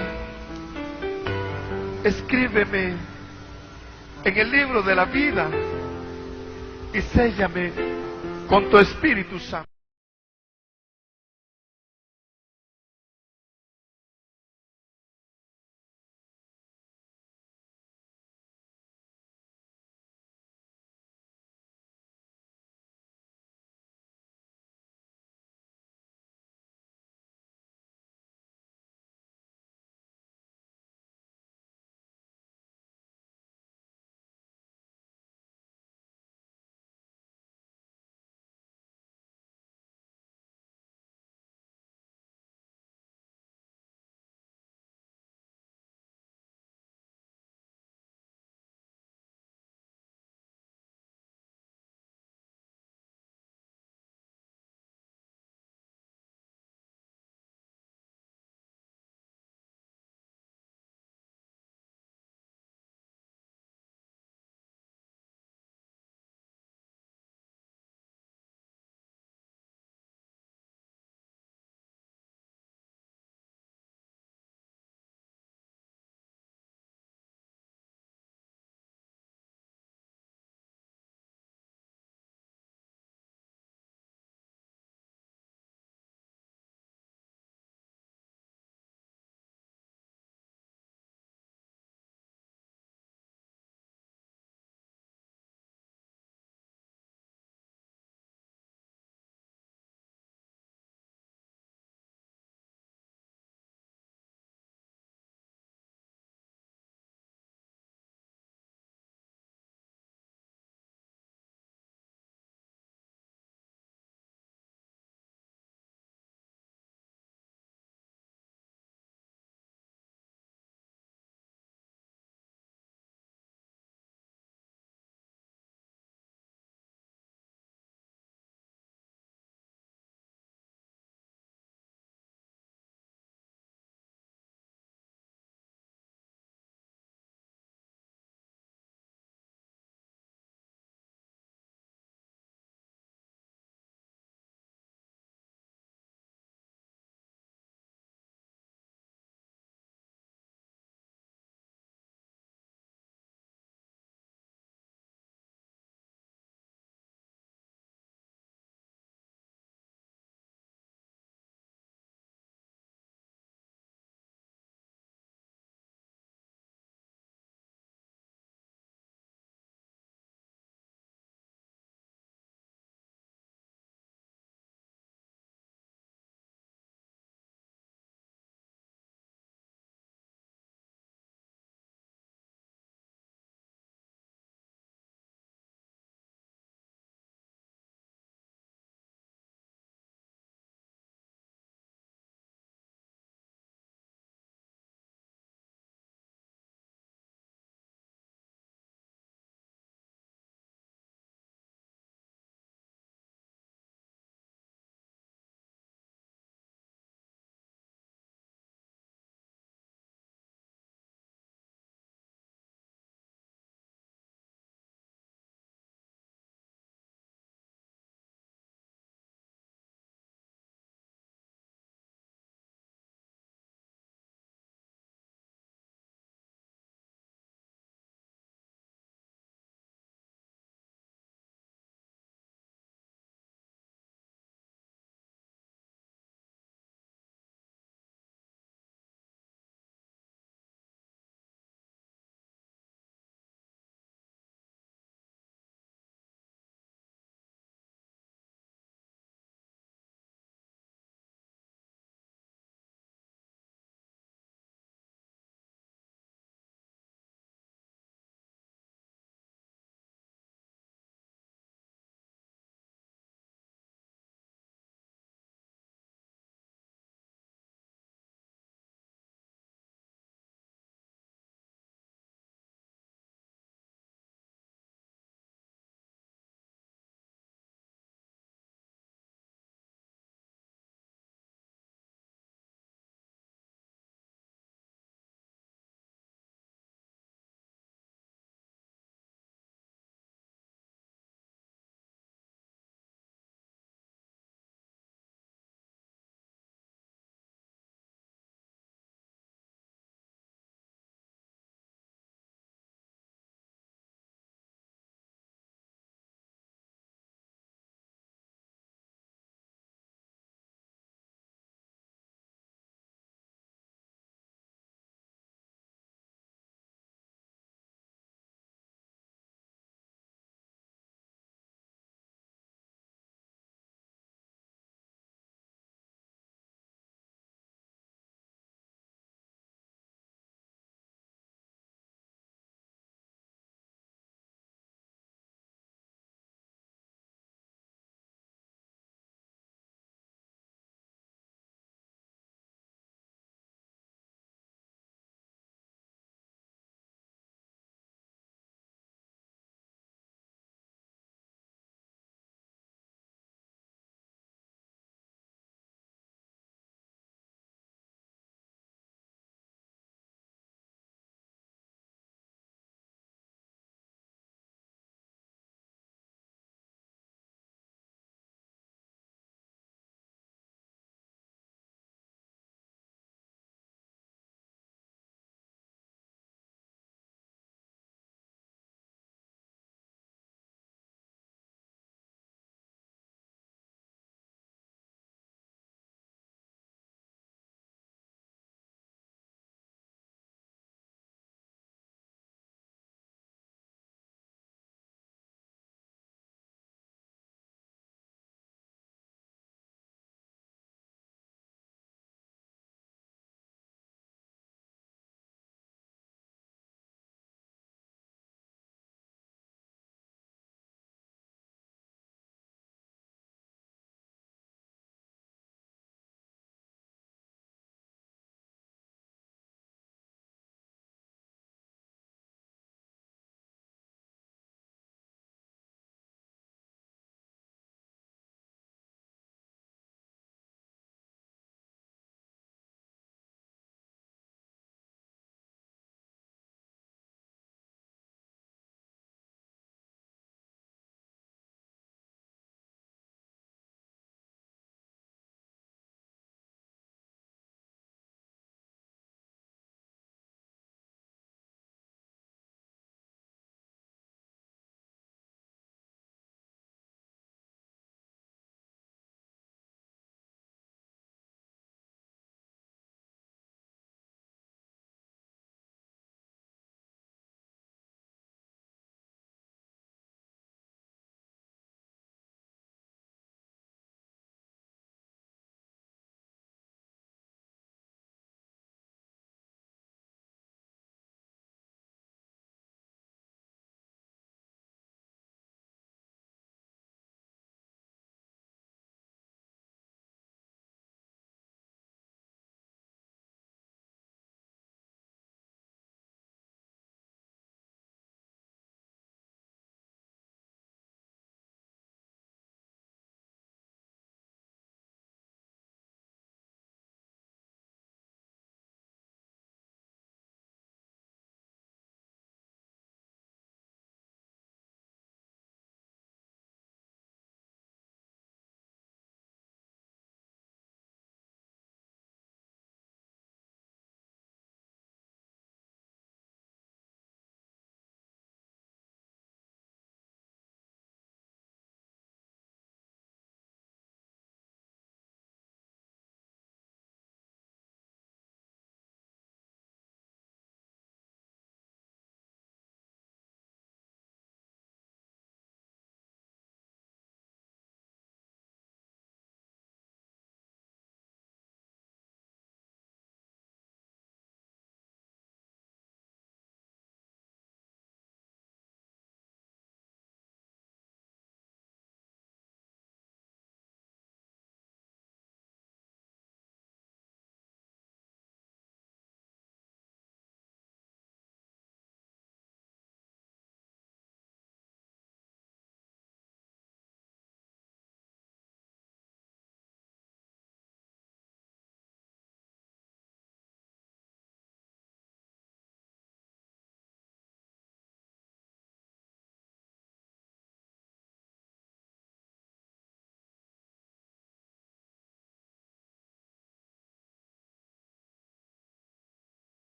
Escríbeme en el libro de la vida y séllame con tu Espíritu Santo.